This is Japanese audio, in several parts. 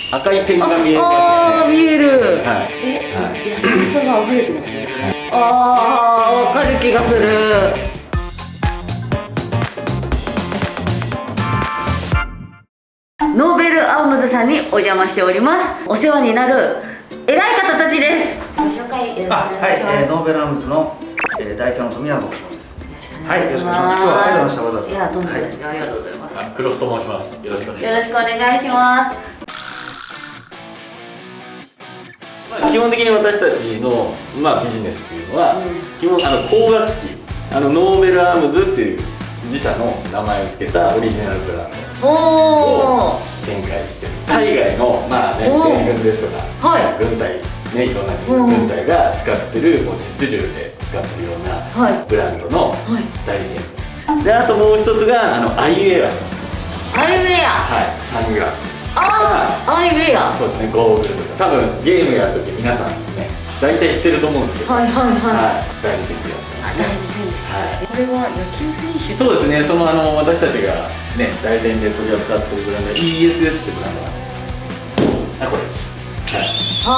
赤い点が見えますよね。ああ、見える。はい。優しさが溢れてますね。ああ、わかる気がする。ノーベルアームズさんにお邪魔しております。お世話になる偉い方たちです。ご紹介よろしくお願いします。はい、ノーベルアームズの代表の富永と申します。はい、よろしくお願いします。今日はありがとうございました。わざわざ。いや、どうも、ありがとうございます。クロスと申します。よろしくお願いします。よろしくお願いします。基本的に私たちの、ビジネスっていうのは、基本光学機、ノーベルアームズっていう自社の名前を付けたオリジナルブランドを展開してる。海外の米軍ですとか、軍隊ね、いろんな軍隊が使ってる実銃で使ってるようなブランドの代理店で、あともう一つがアイウェア、アイウェア、サングラス、アイウェア、そうですね、ゴーグルとか、多分ゲームやるとき皆さんね大体知ってると思うんですけど、代理店でやってますね。これは野球選手。そうですね、私たちがね代理店で取り扱ってるブランドは ESS ってブランドなんですよ。これです。で、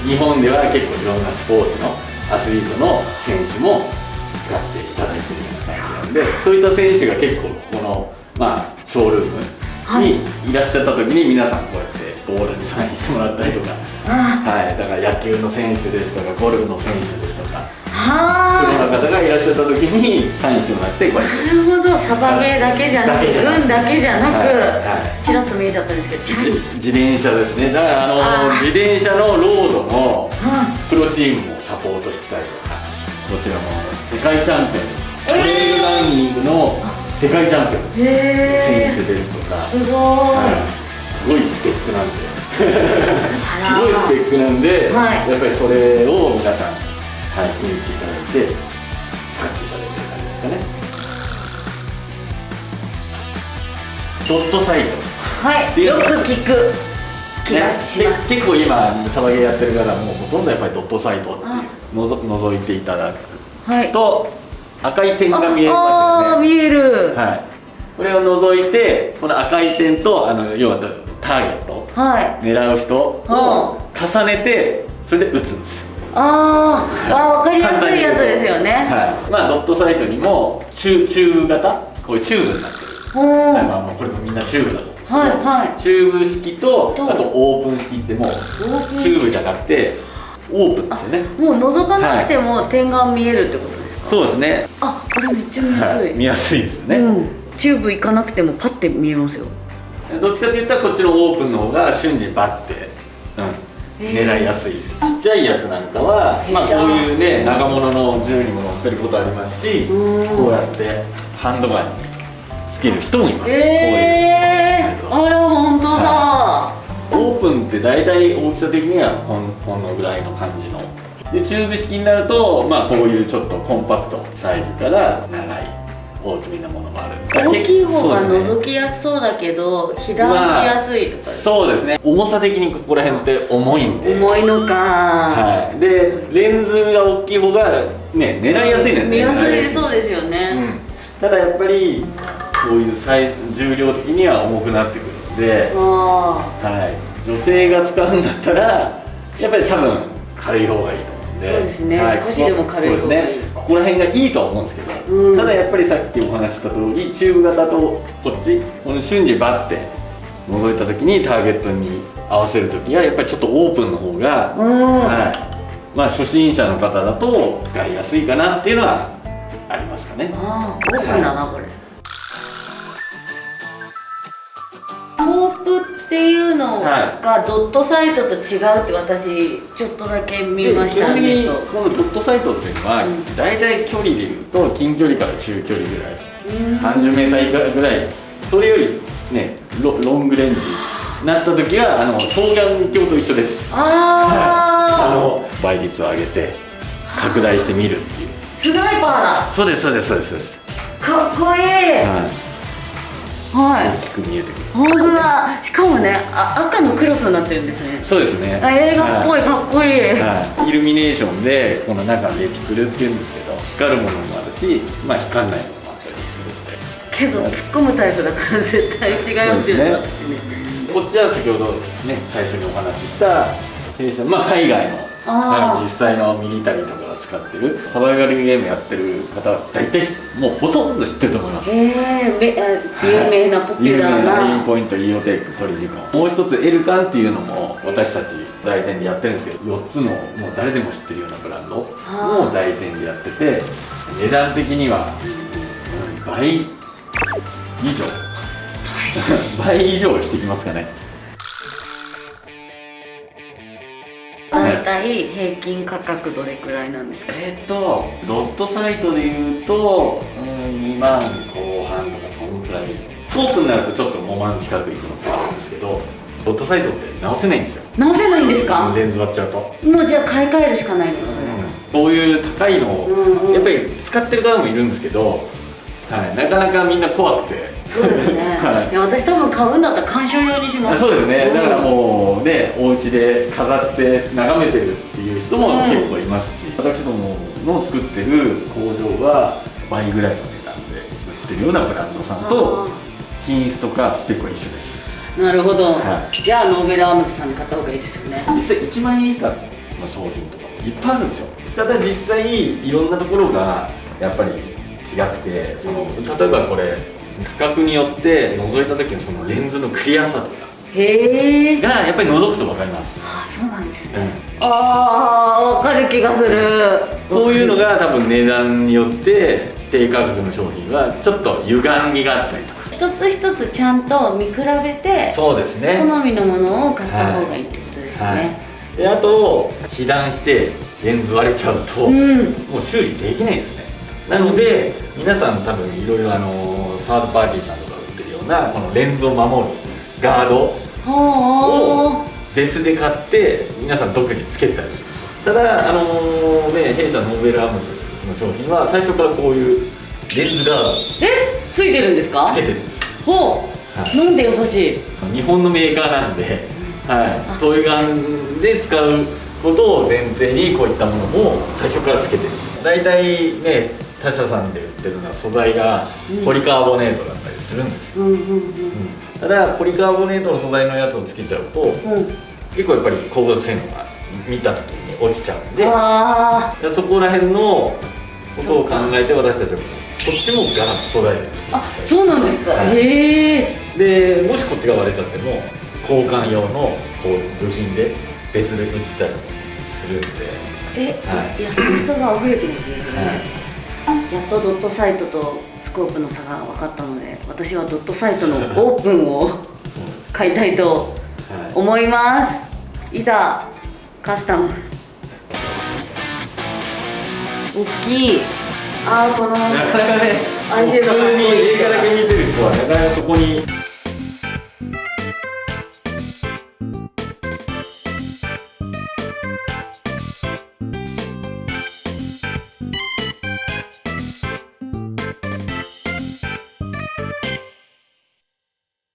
日本では結構いろんなスポーツのアスリートの選手も使っていただいてるような感じなんで、そういった選手が結構ここのショールームにいらっしゃった時に皆さんこうやってボールにサインしてもらったりとか、だから野球の選手ですとかゴルフの選手ですとか、プロの方がいらっしゃった時にサインしてもらってこうやって。なるほど、サバゲーだけじゃなく、運だけじゃなく、ちらっと見えちゃったんですけど、自転車ですね。だから自転車のロードのプロチームもサポートしてたりとか、こちらも世界チャンピオン、トレイルランニングの世界チャンピオン選手ですとか、すごいスペックなんで、すごいスペックなんで、やっぱりそれを皆さん気に入っていただいて使っていただいてる感じですかね。ドットサイト、よく聞く気がします。結構今サバゲーやってる方もほとんどやっぱりドットサイトっていう覗いていただくと赤い点が見えますよね。見える。これを除いてこの赤い点と要はターゲット、狙う人を重ねてそれで打つんですよ。わかりやすいやつですよね。ドットサイトにもチューブ型、こういうチューブになってる。これもみんなチューブだと思うんですけど、チューブ式とあとオープン式ってもうチューブじゃなくてオープンですよね。もう覗かなくても点が見えるってことですか？そうですね。これめっちゃ見やすい。見やすいですよね。チューブ行かなくてもパッて見えますよ。どっちかって言ったらこっちのオープンの方が瞬時にバッて狙いやすい。ちっちゃいやつなんかはこういうね長物の銃にも乗せることありますし、こうやってハンドガンにつける人もいます。あら、本当だ。オープンって大体大きさ的にはこのぐらいの感じので、チューブ式になるとこういうちょっとコンパクトサイズから長い大きめなものもある。大きい方が覗きやすそうだけど被弾しやすいとか。そうですね、重さ的にここら辺って重いんで。重いのか。でレンズが大きい方がね狙いやすいんだよね。見やすい、そうですよね。ただやっぱりこういう重量的には重くなってくるので、女性が使うんだったらやっぱり多分軽い方がいいと思うんで。そうですね、少しでも軽い方がいい。ここら辺がいいとは思うんですけど、ただやっぱりさっきお話しした通りチューブ型とこっちこの瞬時バッて覗いた時にターゲットに合わせる時はやっぱりちょっとオープンの方が、初心者の方だと使いやすいかなっていうのはありますかね。オープンだなこれ。スコープっていうのがドットサイトと違うって私ちょっとだけ見ました。基本的にこのドットサイトっていうのは大体距離でいうと近距離から中距離ぐらい30メーター以下ぐらい、それよりねロングレンジになった時は双眼鏡と一緒です。倍率を上げて拡大してみるっていう。スナイパーだ。そうです。かっこいい。大きく見えてくる。本当だ。しかもね、赤のクロスになってるんですね。そうですね。映画っぽい、かっこいい。イルミネーションでこの中見えてくるっていうんですけど、光るものもあるし、光んないものもあったりするんで。けど突っ込むタイプだから絶対違いますよね。私ね。こっちは先ほどね最初にお話しした弊社、まあ、海外の実際のミリタリーとかが使ってるサバイバルゲームやってる方大体もうほとんど知ってると思います。有名なポピュラーな、ラインポイント、イオテック、ソリジコン、もう一つエルカンっていうのも私たち代理店でやってるんですけど、4つのもう誰でも知ってるようなブランドも代理店でやってて、値段的には倍以上倍以上してきますかね。大体平均価格どれくらいなんですか？ドットサイトでいうと、2万後半とかそのくらい。スコープになるとちょっと5万近くいくのかあるんですけど、ドットサイトって直せないんですよ。直せないんですか？レンズ割っちゃうと。もうじゃあ買い替えるしかないってことですか？こういう高いのを、やっぱり使ってる方もいるんですけど、はい、なかなかみんな怖くて。そうですね。はい、いや私多分買うんだったら鑑賞用にします。そうですね。だからもうね、お家で飾って眺めてるっていう人も結構いますし、私どもの作ってる工場は倍ぐらいの値段で売ってるようなブランドさんと品質とかスペックは一緒です。なるほど。はい、じゃあノーベルアームズさんに買った方がいいですよね。実際1万円以下の商品とかもいっぱいあるんですよ。ただ実際いろんなところがやっぱり違くて、例えばこれ価格によって覗いた時のそのレンズのクリアさとかがやっぱり覗くと分かります。ああ、そうなんですね。ああ、分かる気がする。こういうのが多分値段によって低価格の商品はちょっと歪みがあったりとか、一つ一つちゃんと見比べて、そうですね、好みのものを買った方がいいってことですよね。であと被弾してレンズ割れちゃうと、もう修理できないですね。なので皆さん多分いろいろサードパーティーさんとか売ってるようなこのレンズを守るガードを別で買って皆さん独自つけてたりします。ただ弊社ノーベルアームズの商品は最初からこういうレンズガードついてるんですか？つけてるんです。ほう、なんで優しい。日本のメーカーなんで、はい、トイガンで使うことを前提にこういったものも最初からつけてる。大体ね他社さんで売ってるのは素材がポリカーボネートだったりするんですよ。ただポリカーボネートの素材のやつをつけちゃうと、結構やっぱり光学性能が見た時に落ちちゃうんで、そこら辺のことを考えて私たちはこっちもガラス素材で作って。あ、そうなんですか。へえ。でもしこっちが割れちゃっても交換用のこう部品で別で売ってたりするんで、優しさが溢れてるんですね。やっとドットサイトとスコープの差が分かったので、私はドットサイトのオープンを買いたいと思います。いざカスタム。大きい。このなかなかね、普通に映画だけ見てる人はなかなかそこに